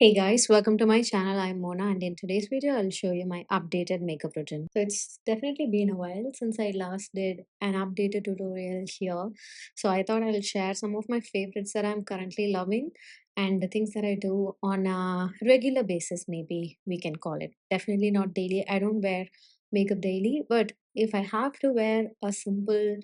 Hey guys, welcome to my channel. I'm Mona, and in today's video, I'll show you my updated makeup routine. So it's definitely been a while since I last did an updated tutorial here. So I thought I'll share some of my favorites that I'm currently loving and the things that I do on a regular basis, maybe we can call it. Definitely not daily. I don't wear makeup daily, but if I have to wear a simple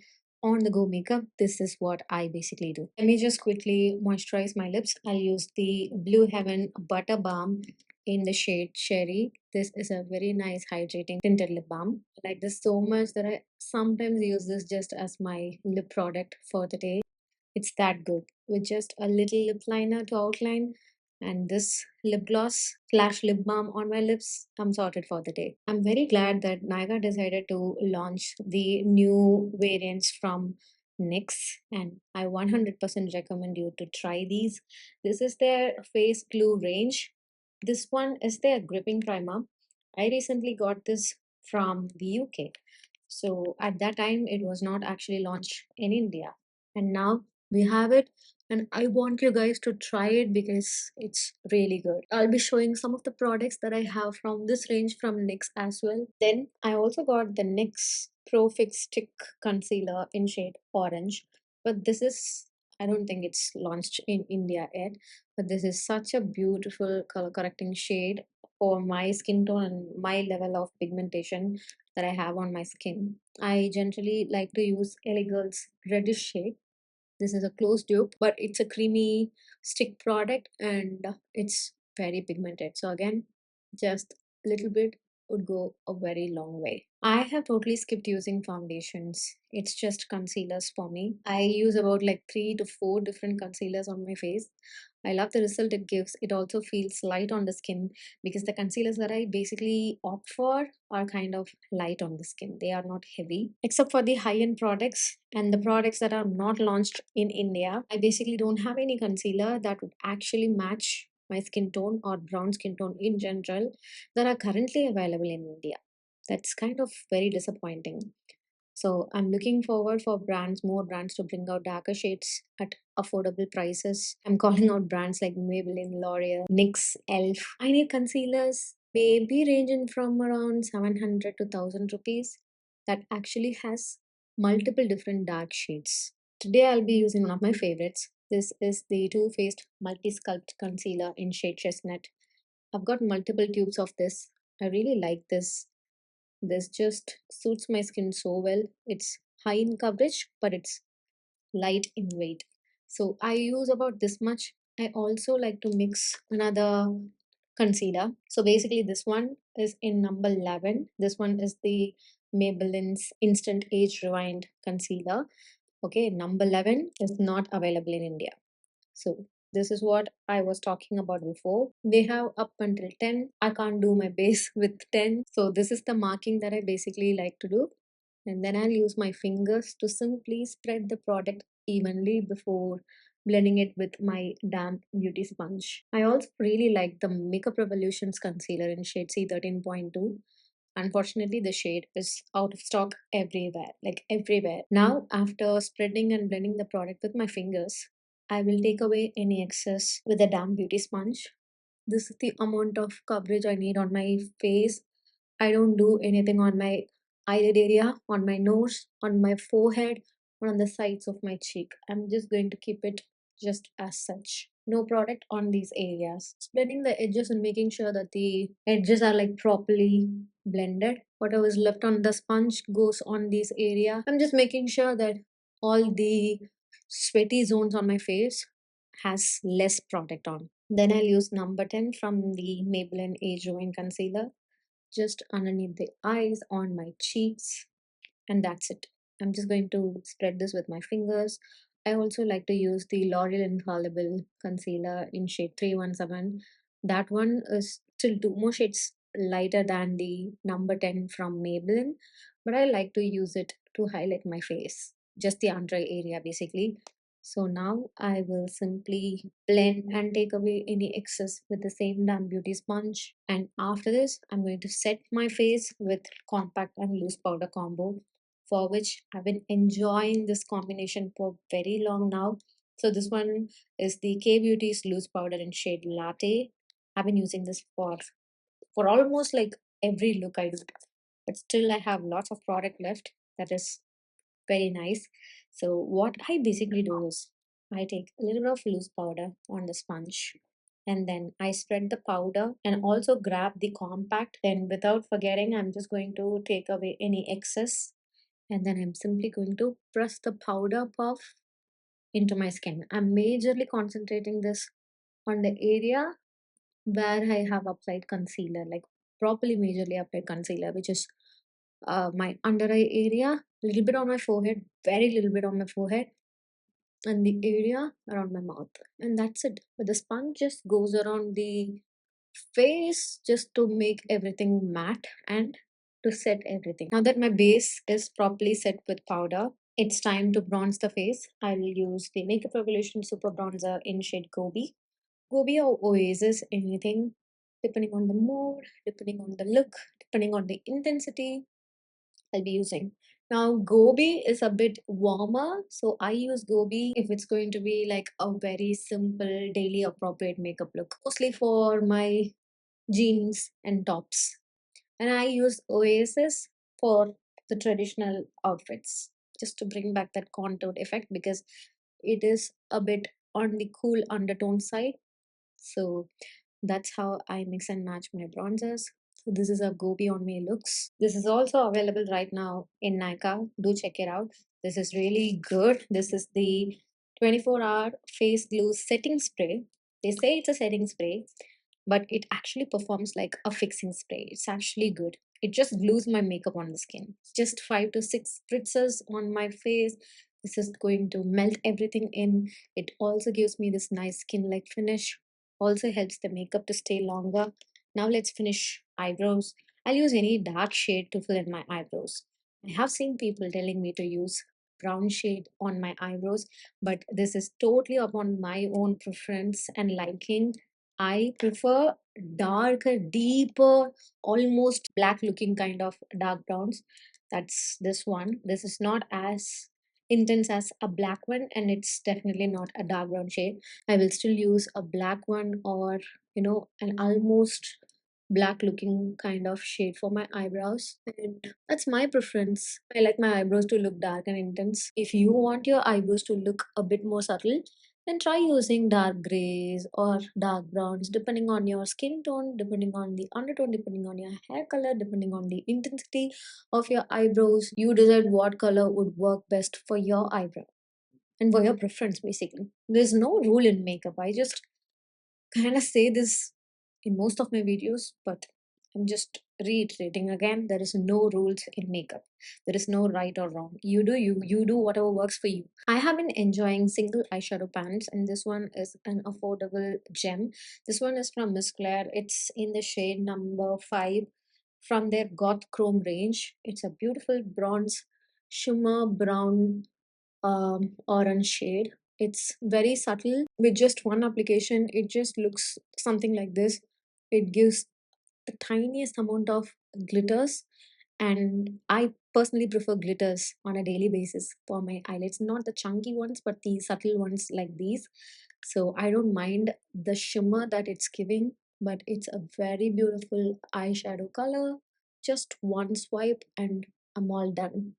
on the go makeup, this is what I basically do. Let me just quickly moisturize my lips. I'll use the Blue Heaven Butter Balm in the shade Cherry. This is a very nice hydrating tinted lip balm. I like this so much that I sometimes use this just as my lip product for the day. It's that good. With just a little lip liner to outline and this lip gloss slash lip balm on my lips, I'm sorted for the day. I'm very glad that Nykaa decided to launch the new variants from NYX, and I 100% recommend you to try these. This is their face glue range. This one is their gripping primer. I recently got this from the UK. So at that time, it was not actually launched in India. And now we have it, and I want you guys to try it because it's really good. I'll be showing some of the products that I have from this range from NYX as well. Then I also got the NYX Pro Fix Stick Concealer in shade orange, but this is, I don't think it's launched in India yet, but this is such a beautiful color correcting shade for my skin tone and my level of pigmentation that I have on my skin. I generally like to use LA Girl's reddish shade. This is a closed dupe, but it's a creamy stick product and it's very pigmented. So again, just a little bit would go a very long way. I have totally skipped using foundations. It's just concealers for me. I use about like 3 to 4 different concealers on my face. I love the result it gives. It also feels light on the skin because the concealers that I basically opt for are kind of light on the skin. They are not heavy. Except for the high-end products and the products that are not launched in India, I basically don't have any concealer that would actually match my skin tone or brown skin tone in general that are currently available in India. That's kind of very disappointing. So I'm looking forward for more brands to bring out darker shades at affordable prices. I'm calling out brands like Maybelline, L'Oreal, NYX, ELF. I need concealers, maybe ranging from around 700 to 1000 rupees that actually has multiple different dark shades. Today I'll be using one of my favorites. This is the Too Faced Multi Sculpt Concealer in shade Chestnut. I've got multiple tubes of this. I really like this. This just suits my skin so well. It's high in coverage, but it's light in weight. So I use about this much. I also like to mix another concealer. So basically, this one is in number 11. This one is the Maybelline's Instant Age Rewind Concealer. Okay, number 11 is not available in India. So this is what I was talking about before. They have up until 10. I can't do my base with 10. So this is the marking that I basically like to do. And then I'll use my fingers to simply spread the product evenly before blending it with my damp beauty sponge. I also really like the Makeup Revolutions concealer in shade C13.2. Unfortunately, the shade is out of stock everywhere, like everywhere. Now, after spreading and blending the product with my fingers, I will take away any excess with a damp beauty sponge. This is the amount of coverage I need on my face. I don't do anything on my eyelid area, on my nose, on my forehead, or on the sides of my cheek. I'm just going to keep it just as such. No product on these areas. Spreading the edges and making sure that the edges are like properly blended. Whatever is left on the sponge goes on this area. I'm just making sure that all the sweaty zones on my face has less product on. Then I'll use number 10 from the Maybelline Age Ruin Concealer just underneath the eyes, on my cheeks, and that's it. I'm just going to spread this with my fingers. I also like to use the L'Oreal Infallible Concealer in shade 317. That one is still 2 more shades lighter than the number 10 from Maybelline, but I like to use it to highlight my face, just the under eye area basically. So now I will simply blend and take away any excess with the same damn beauty sponge. And after this, I'm going to set my face with compact and loose powder combo, for which I've been enjoying this combination for very long now. So this one is the K Beauty's loose powder in shade Latte. I've been using this for almost like every look I do, but still I have lots of product left. That is very nice. So what I basically do is I take a little bit of loose powder on the sponge, and then I spread the powder and also grab the compact. And without forgetting, I'm just going to take away any excess, and then I'm simply going to press the powder puff into my skin. I'm majorly concentrating this on the area where I have applied concealer, like properly majorly applied concealer, which is my under eye area, little bit on my forehead, very little bit on my forehead, and the area around my mouth. And that's it. But the sponge just goes around the face just to make everything matte and to set everything. Now that my base is properly set with powder, it's time to bronze the face. I will use the Makeup Revolution Super Bronzer in shade Gobi. Gobi or Oasis, anything, depending on the mood, depending on the look, depending on the intensity, I'll be using. Now, Gobi is a bit warmer, so I use Gobi if it's going to be like a very simple, daily appropriate makeup look, mostly for my jeans and tops. And I use Oasis for the traditional outfits, just to bring back that contoured effect because it is a bit on the cool undertone side. So that's how I mix and match my bronzers. So this is a Gobi on me looks. This is also available right now in Nykaa. Do check it out. This is really good. This is the 24-hour face glue setting spray. They say it's a setting spray, but it actually performs like a fixing spray. It's actually good. It just glues my makeup on the skin. Just 5 to 6 spritzes on my face. This is going to melt everything in. It also gives me this nice skin like finish, also helps the makeup to stay longer. Now let's finish eyebrows. I'll use any dark shade to fill in my eyebrows. I have seen people telling me to use brown shade on my eyebrows, but this is totally upon my own preference and liking. I prefer darker, deeper, almost black looking kind of dark browns. That's this one. This is not as intense as a black one, and it's definitely not a dark brown shade. I will still use a black one or, an almost black looking kind of shade for my eyebrows. And that's my preference. I like my eyebrows to look dark and intense. If you want your eyebrows to look a bit more subtle, then try using dark grays or dark browns depending on your skin tone, depending on the undertone, depending on your hair color, depending on the intensity of your eyebrows. You decide what color would work best for your eyebrow and for your preference basically. There's no rule in makeup. I just kind of say this in most of my videos, but I'm just reiterating again, there is no rules in makeup. There is no right or wrong. You do you, you do whatever works for you. I have been enjoying single eyeshadow palettes, and this one is an affordable gem. This one is from Miss Claire. It's in the shade number 5 from their Goth Chrome range. It's a beautiful bronze shimmer brown orange shade. It's very subtle. With just one application, it just looks something like this. It gives the tiniest amount of glitters, and I personally prefer glitters on a daily basis for my eyelids. Not the chunky ones, but the subtle ones like these. So I don't mind the shimmer that it's giving, but it's a very beautiful eyeshadow color. Just one swipe and I'm all done.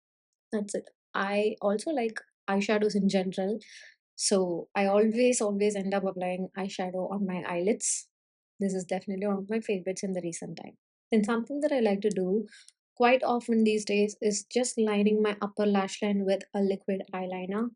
That's it. I also like eyeshadows in general. So I always end up applying eyeshadow on my eyelids. This is definitely one of my favorites in the recent time. Then something that I like to do quite often these days is just lining my upper lash line with a liquid eyeliner.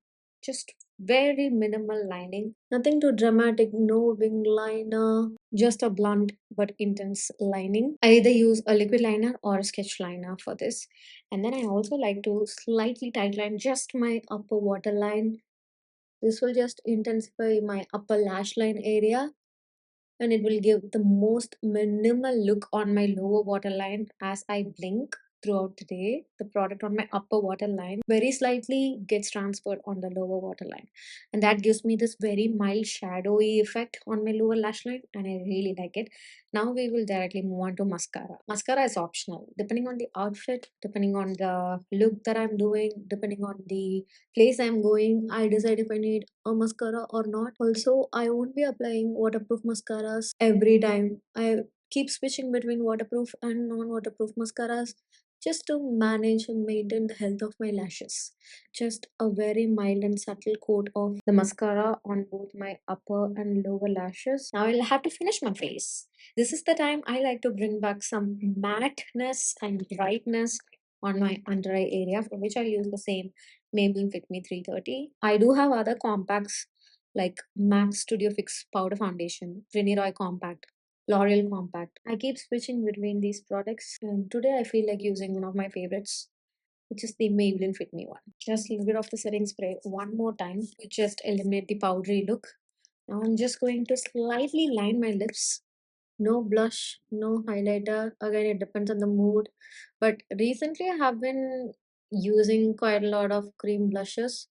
Just very minimal lining. Nothing too dramatic, no wing liner, just a blunt but intense lining. I either use a liquid liner or a sketch liner for this. And then I also like to slightly tightline just my upper waterline. This will just intensify my upper lash line area, and it will give the most minimal look on my lower waterline as I blink. throughout the day, the product on my upper waterline very slightly gets transferred on the lower waterline. And that gives me this very mild shadowy effect on my lower lash line, and I really like it. Now we will directly move on to mascara. Mascara is optional. Depending on the outfit, depending on the look that I'm doing, depending on the place I'm going, I decide if I need a mascara or not. Also, I won't be applying waterproof mascaras every time. I keep switching between waterproof and non-waterproof mascaras just to manage and maintain the health of my lashes. Just a very mild and subtle coat of the mascara on both my upper and lower lashes. Now I'll have to finish my face. This is the time I like to bring back some matteness and brightness on my under eye area, for which I'll use the same Maybelline Fit Me 330. I do have other compacts like MAC Studio Fix Powder Foundation, Roy Compact, L'Oreal Compact. I keep switching between these products, and today I feel like using one of my favorites, which is the Maybelline Fit Me one. Just a little bit of the setting spray one more time to just eliminate the powdery look. Now I'm just going to slightly line my lips. No blush, no highlighter. Again, it depends on the mood. But recently, I have been using quite a lot of cream blushes,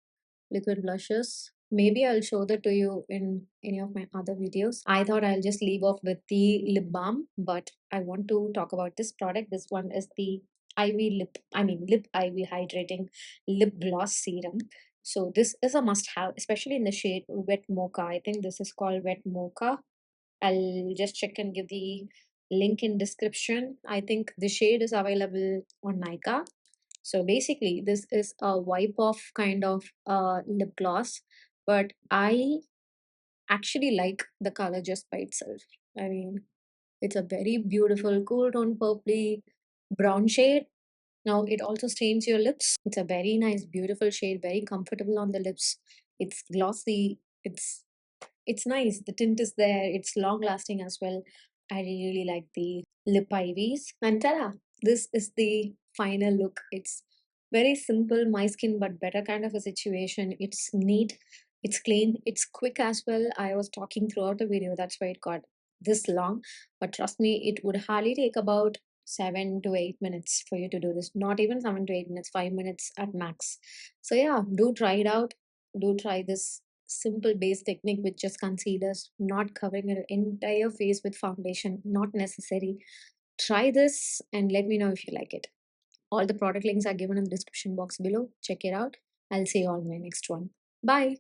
liquid blushes. Maybe I'll show that to you in any of my other videos. I thought I'll just leave off with the lip balm, but I want to talk about this product. This one is the Lip Ivy Hydrating Lip Gloss Serum. So this is a must have, especially in the shade Wet Mocha. I think this is called Wet Mocha. I'll just check and give the link in description. I think the shade is available on Nika. So basically, this is a wipe off kind of lip gloss, but I actually like the color just by itself. I mean, it's a very beautiful cool tone purpley brown shade. Now it also stains your lips. It's a very nice, beautiful shade, very comfortable on the lips. It's glossy. It's nice. The tint is there. It's long lasting as well. I really like the lip ivies. And ta-da! This is the final look. It's very simple, my skin but better kind of a situation. It's neat, it's clean, it's quick as well. I was talking throughout the video, that's why it got this long. But trust me, it would hardly take about 7 to 8 minutes for you to do this. Not even 7 to 8 minutes, 5 minutes at max. So yeah, do try it out. Do try this simple base technique with just concealers, not covering your entire face with foundation, not necessary. Try this and let me know if you like it. All the product links are given in the description box below. Check it out. I'll see you all in my next one. Bye.